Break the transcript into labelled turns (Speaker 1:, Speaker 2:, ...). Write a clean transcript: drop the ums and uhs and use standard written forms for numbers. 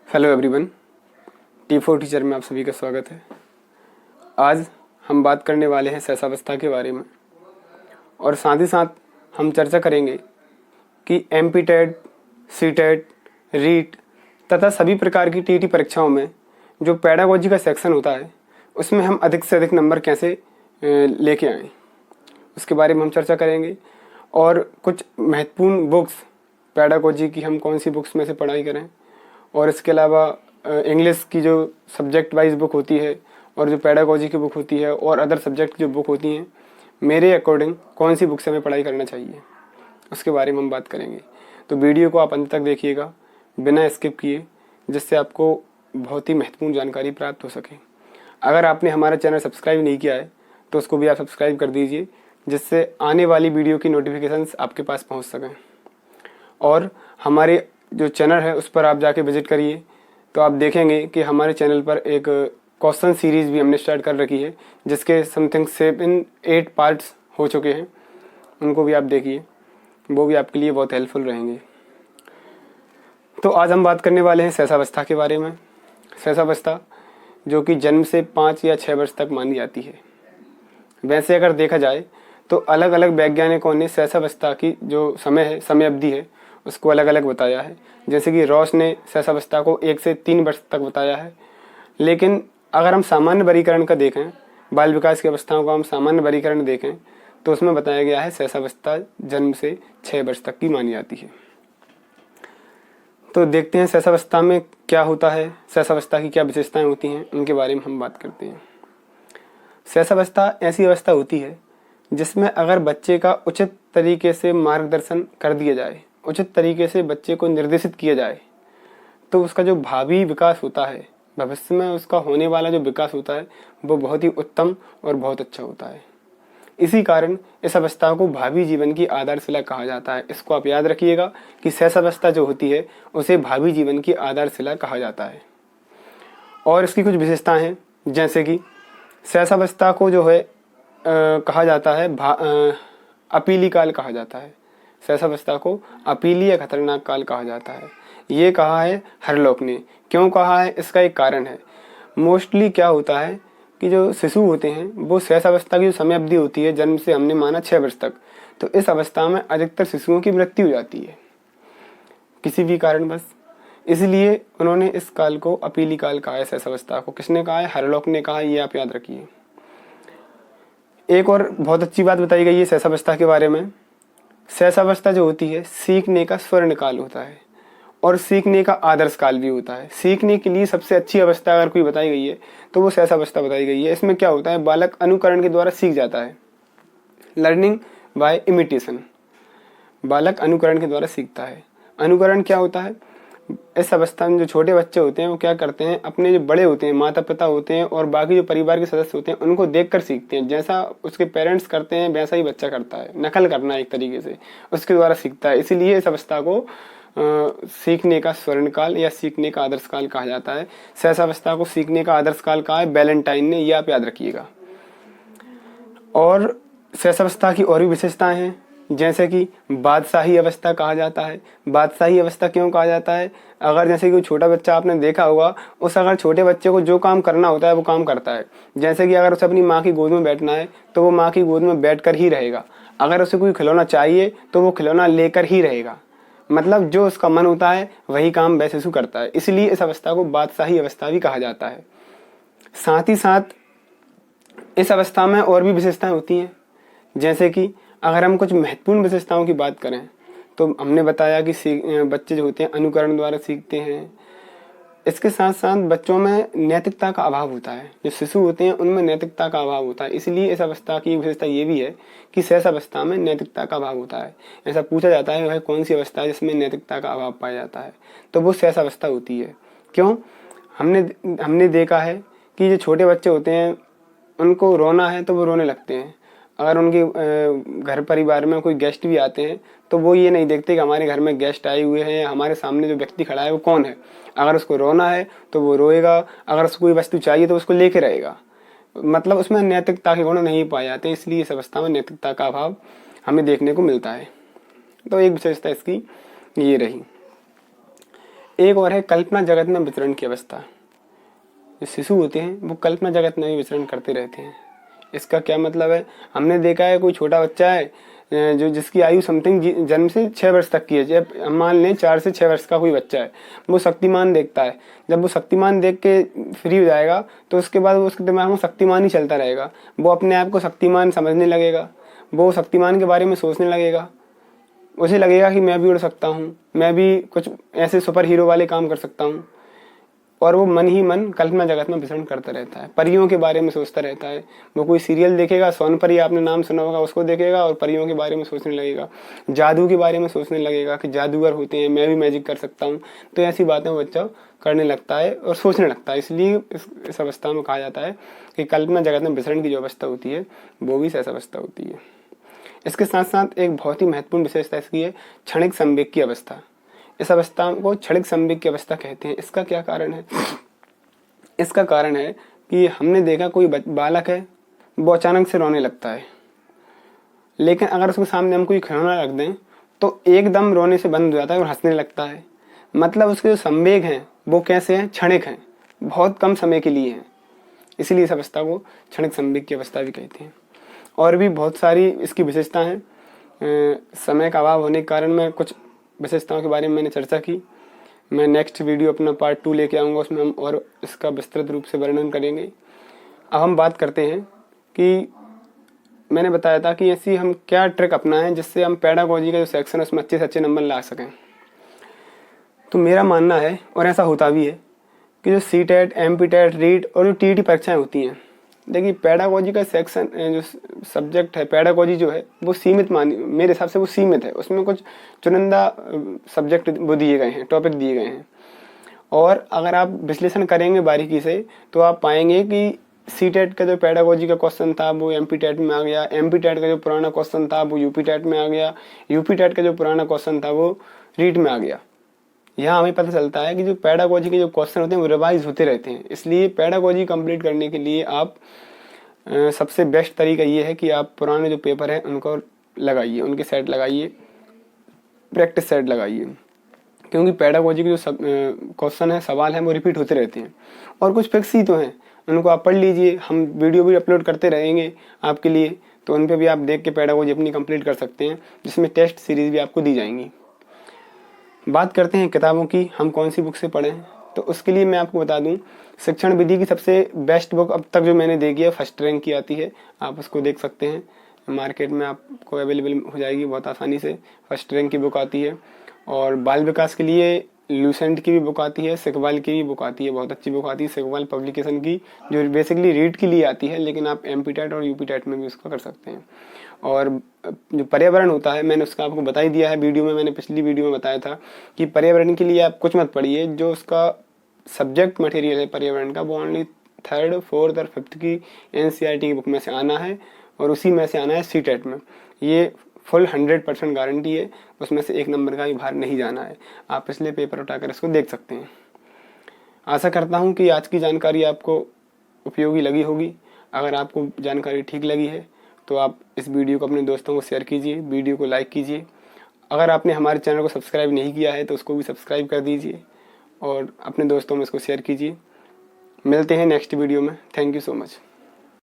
Speaker 1: Hello everyone, T4 teacher में आप सभी का स्वागत है। आज हम बात करने वाले हैं सहसावस्था के बारे में और साथ ही साथ हम चर्चा करेंगे कि एमपीटेट, सीटेट, रीट तथा सभी प्रकार की टीटी परीक्षाओं में जो पेडागोजी का सेक्शन होता है उसमें हम अधिक से अधिक नंबर कैसे लेके आएँ, उसके बारे में हम चर्चा करेंगे। और कुछ महत्वपूर्ण बुक्स पेडागोजी की हम कौन सी बुक्स में से पढ़ाई करें, और इसके अलावा इंग्लिश की जो सब्जेक्ट वाइज बुक होती है और जो पेडागोजी की बुक होती है और अदर सब्जेक्ट की जो बुक होती हैं, मेरे अकॉर्डिंग कौन सी बुक से हमें पढ़ाई करना चाहिए, उसके बारे में हम बात करेंगे। तो वीडियो को आप अंत तक देखिएगा बिना स्किप किए, जिससे आपको बहुत ही महत्वपूर्ण जानकारी प्राप्त हो सके। अगर आपने हमारा चैनल सब्सक्राइब नहीं किया है तो उसको भी आप सब्सक्राइब कर दीजिए, जिससे आने वाली वीडियो की नोटिफिकेशंस आपके पास पहुंच सकें। और हमारे जो चैनल है उस पर आप जाके विजिट करिए तो आप देखेंगे कि हमारे चैनल पर एक क्वेश्चन सीरीज़ भी हमने स्टार्ट कर रखी है, जिसके समथिंग 7-8 पार्ट्स हो चुके हैं। उनको भी आप देखिए, वो भी आपके लिए बहुत हेल्पफुल रहेंगे। तो आज हम बात करने वाले हैं सहसावस्था के बारे में। सहसावस्था जो कि जन्म से 5 या 6 वर्ष तक मानी जाती है। वैसे अगर देखा जाए तो अलग अलग वैज्ञानिकों ने सहसावस्था की जो समय अवधि है उसको अलग अलग बताया है। जैसे कि रॉस ने सहसावस्था को 1 से 3 वर्ष तक बताया है। लेकिन अगर हम सामान्य वर्गीकरण का देखें, बाल विकास की अवस्थाओं का हम सामान्य वर्गीकरण देखें तो उसमें बताया गया है सहसावस्था जन्म से 6 वर्ष तक की मानी जाती है। तो देखते हैं सहसावस्था में क्या होता है, सहसावस्था की क्या विशेषताएं होती हैं, उनके बारे में हम बात करते हैं। सहसावस्था ऐसी अवस्था होती है जिसमें अगर बच्चे का उचित तरीके से मार्गदर्शन कर दिया जाए, उचित तरीके से बच्चे को निर्देशित किया जाए, तो उसका जो भावी विकास होता है, भविष्य में उसका होने वाला जो विकास होता है वो बहुत ही उत्तम और बहुत अच्छा होता है। इसी कारण इस अवस्था को भावी जीवन की आधारशिला कहा जाता है। इसको आप याद रखिएगा कि सहसावस्था जो होती है उसे भावी जीवन की आधारशिला कहा जाता है। और इसकी कुछ विशेषताएं हैं, जैसे कि सहसावस्था को जो है कहा जाता है अपीली काल कहा जाता है। सहसावस्था को अपीली या खतरनाक काल कहा जाता है। ये कहा है हरलॉक ने। क्यों कहा है, इसका एक कारण है। मोस्टली क्या होता है कि जो शिशु होते हैं वो सहसावस्था की जो समय अवधि होती है, जन्म से हमने माना 6 वर्ष तक, तो इस अवस्था में अधिकतर शिशुओं की मृत्यु हो जाती है किसी भी कारणवश। इसलिए उन्होंने इस काल को अपीली काल कहा है। सहसावस्था को किसने कहा है? हरलॉक ने कहा है। ये आप याद रखिए। एक और बहुत अच्छी बात बताई गई है सहसावस्था के बारे में। सहसावस्था जो होती है सीखने का स्वर्ण काल होता है और सीखने का आदर्श काल भी होता है। सीखने के लिए सबसे अच्छी अवस्था अगर कोई बताई गई है तो वो सहसावस्था बताई गई है। इसमें क्या होता है, बालक अनुकरण के द्वारा सीख जाता है। लर्निंग बाय इमिटेशन, बालक अनुकरण के द्वारा सीखता है। अनुकरण क्या होता है, इस अवस्था में जो छोटे बच्चे होते हैं वो क्या करते हैं, अपने जो बड़े होते हैं, माता पिता होते हैं और बाकी जो परिवार के सदस्य होते हैं उनको देखकर सीखते हैं। जैसा उसके पेरेंट्स करते हैं वैसा ही बच्चा करता है। नकल करना एक तरीके से उसके द्वारा सीखता है। इसीलिए इस अवस्था को सीखने का स्वर्ण काल या सीखने का आदर्श काल कहा जाता है। सहसावस्था को सीखने का आदर्श काल कहा है बैलेंटाइन ने, ये आप याद रखिएगा। और सहसावस्था की और भी विशेषताएं हैं, जैसे कि बादशाही अवस्था कहा जाता है। बादशाही अवस्था क्यों कहा जाता है? अगर जैसे कि छोटा बच्चा आपने देखा होगा, उस अगर छोटे बच्चे को जो काम करना होता है वो काम करता है। जैसे कि अगर उसे अपनी माँ की गोद में बैठना है तो वो माँ की गोद में बैठकर ही रहेगा। अगर उसे कोई खिलौना चाहिए तो वो खिलौना लेकर ही रहेगा। मतलब जो उसका मन होता है वही काम वह शिशु करता है। इसलिए इस अवस्था को बादशाही अवस्था भी कहा जाता है। साथ ही साथ इस अवस्था में और भी विशेषताएं होती हैं, जैसे कि अगर हम कुछ महत्वपूर्ण विशेषताओं की बात करें तो हमने बताया कि बच्चे जो होते हैं अनुकरण द्वारा सीखते हैं। इसके साथ साथ बच्चों में नैतिकता का अभाव होता है। जो शिशु होते हैं उनमें नैतिकता का अभाव होता है। इसलिए इस अवस्था की विशेषता ये भी है कि सहसावस्था में नैतिकता का अभाव होता है। ऐसा पूछा जाता है वह कौन सी अवस्था है जिसमें नैतिकता का अभाव पाया जाता है, तो वो सहसावस्था होती है। क्यों? हमने देखा है कि जो छोटे बच्चे होते हैं उनको रोना है तो वो रोने लगते हैं। अगर उनके घर परिवार में कोई गेस्ट भी आते हैं तो वो ये नहीं देखते कि हमारे घर में गेस्ट आए हुए हैं, हमारे सामने जो व्यक्ति खड़ा है वो कौन है। अगर उसको रोना है तो वो रोएगा, अगर उसको कोई वस्तु चाहिए तो उसको लेके रहेगा। मतलब उसमें नैतिकता के गुण नहीं पाए जाते। इसलिए इस अवस्था में नैतिकता का अभाव हमें देखने को मिलता है। तो एक विशेषता इसकी ये रही। एक और है कल्पना जगत में विचरण की अवस्था। जो शिशु होते हैं वो कल्पना जगत में भी विचरण करते रहते हैं। इसका क्या मतलब है? हमने देखा है कोई छोटा बच्चा है जो जिसकी आयु समथिंग जन्म से 6 वर्ष तक की है। जब हम मान लें 4 से 6 वर्ष का कोई बच्चा है, वो शक्तिमान देखता है। जब वो शक्तिमान देख के फ्री हो जाएगा तो उसके बाद वो उसके दिमाग में शक्तिमान ही चलता रहेगा। वो अपने आप को शक्तिमान समझने लगेगा, वो शक्तिमान के बारे में सोचने लगेगा। उसे लगेगा कि मैं भी उड़ सकता हूँ, मैं भी कुछ ऐसे सुपर हीरो वाले काम कर सकता हूँ। और वो मन ही मन कल्पना जगत में विचरण करता रहता है, परियों के बारे में सोचता रहता है। वो कोई सीरियल देखेगा, सोनपरी आपने नाम सुना होगा, उसको देखेगा और परियों के बारे में सोचने लगेगा। जादू के बारे में सोचने लगेगा कि जादूगर होते हैं, मैं भी मैजिक कर सकता हूँ। तो ऐसी बातें वो बच्चा करने लगता है और सोचने लगता है। इसलिए इस अवस्था में कहा जाता है कि कल्पना जगत में विचरण की जो अवस्था होती है वो भी सहज अवस्था होती है। इसके साथ साथ एक बहुत ही महत्वपूर्ण विशेषता इसकी है क्षणिक संवेग की अवस्था। इस अवस्था को क्षणिक संवेग की अवस्था कहते हैं। इसका क्या कारण है? इसका कारण है कि हमने देखा कोई बालक है, वो अचानक से रोने लगता है, लेकिन अगर उसके सामने हम कोई खिलौना रख दें तो एकदम रोने से बंद हो जाता है और हंसने लगता है। मतलब उसके जो संवेग हैं वो कैसे हैं? क्षणिक हैं, बहुत कम समय के लिए हैं। इसलिए इस अवस्था को क्षणिक संवेग की अवस्था भी कहते हैं। और भी बहुत सारी इसकी विशेषता हैं। समय का अभाव होने के कारण मैं कुछ विशेषताओं के बारे में मैंने चर्चा की। मैं नेक्स्ट वीडियो अपना पार्ट 2 लेके आऊँगा, उसमें हम और इसका विस्तृत रूप से वर्णन करेंगे। अब हम बात करते हैं कि मैंने बताया था कि ऐसी हम क्या ट्रिक अपनाएं जिससे हम पेडागोजी का जो सेक्शन है उसमें अच्छे से अच्छे नंबर ला सकें। तो मेरा मानना है, और ऐसा होता भी है, कि जो CTET, MPTET, रीट और जो TET परीक्षाएँ होती हैं, देखिए पेडागोजी का सेक्शन जो सब्जेक्ट है, पेडागोजी जो है वो सीमित मेरे हिसाब से वो सीमित है। उसमें कुछ चुनिंदा सब्जेक्ट वो दिए गए हैं, टॉपिक दिए गए हैं। और अगर आप विश्लेषण करेंगे बारीकी से तो आप पाएंगे कि CTET का जो पेडागोजी का क्वेश्चन था वो MPTET में आ गया, MPTET का जो पुराना क्वेश्चन था वो UPTET में आ गया, UPTET का जो पुराना क्वेश्चन था वो रीट में आ गया। यहाँ हमें पता चलता है कि जो पेडागोजी के जो क्वेश्चन होते हैं वो रिवाइज होते रहते हैं। इसलिए पेडागोजी कंप्लीट करने के लिए आप सबसे बेस्ट तरीका ये है कि आप पुराने जो पेपर हैं उनको लगाइए, उनके सेट लगाइए, प्रैक्टिस सेट लगाइए। क्योंकि पेडागोजी के जो क्वेश्चन है, सवाल हैं, वो रिपीट होते रहते हैं और कुछ फिक्स ही तो हैं, उनको आप पढ़ लीजिए। हम वीडियो भी अपलोड करते रहेंगे आपके लिए, तो उन पर भी आप देख के पेडागोजी अपनी कंप्लीट कर सकते हैं, जिसमें टेस्ट सीरीज भी आपको दी जाएंगी। बात करते हैं किताबों की, हम कौन सी बुक से पढ़ें। तो उसके लिए मैं आपको बता दूं, शिक्षण विधि की सबसे बेस्ट बुक अब तक जो मैंने देखी है, फर्स्ट रैंक की आती है, आप उसको देख सकते हैं। मार्केट में आपको अवेलेबल हो जाएगी बहुत आसानी से। फर्स्ट रैंक की बुक आती है। और बाल विकास के लिए लूसेंट की भी बुक आती है, सिकवाल की भी बुक आती है, बहुत अच्छी बुक आती है सिकवाल पब्लिकेशन की, जो बेसिकली रीड के लिए आती है, लेकिन आप MPTET और UPTET में भी उसका कर सकते हैं। और जो पर्यावरण होता है, मैंने उसका आपको बता ही दिया है वीडियो में, मैंने पिछली वीडियो में बताया था कि पर्यावरण के लिए आप कुछ मत पढ़िए। जो उसका सब्जेक्ट मटेरियल है पर्यावरण का, वो ओनली 3rd, 4th और 5th की NCERT की बुक में से आना है और उसी में से आना है CTET में। ये फुल 100% गारंटी है, उसमें से 1 नंबर का भी बाहर नहीं जाना है। आप पिछले पेपर उठाकर इसको देख सकते हैं। आशा करता हूँ कि आज की जानकारी आपको उपयोगी लगी होगी। अगर आपको जानकारी ठीक लगी है तो आप इस वीडियो को अपने दोस्तों को शेयर कीजिए, वीडियो को लाइक कीजिए। अगर आपने हमारे चैनल को सब्सक्राइब नहीं किया है तो उसको भी सब्सक्राइब कर दीजिए और अपने दोस्तों में इसको शेयर कीजिए। मिलते हैं नेक्स्ट वीडियो में। Thank you so much.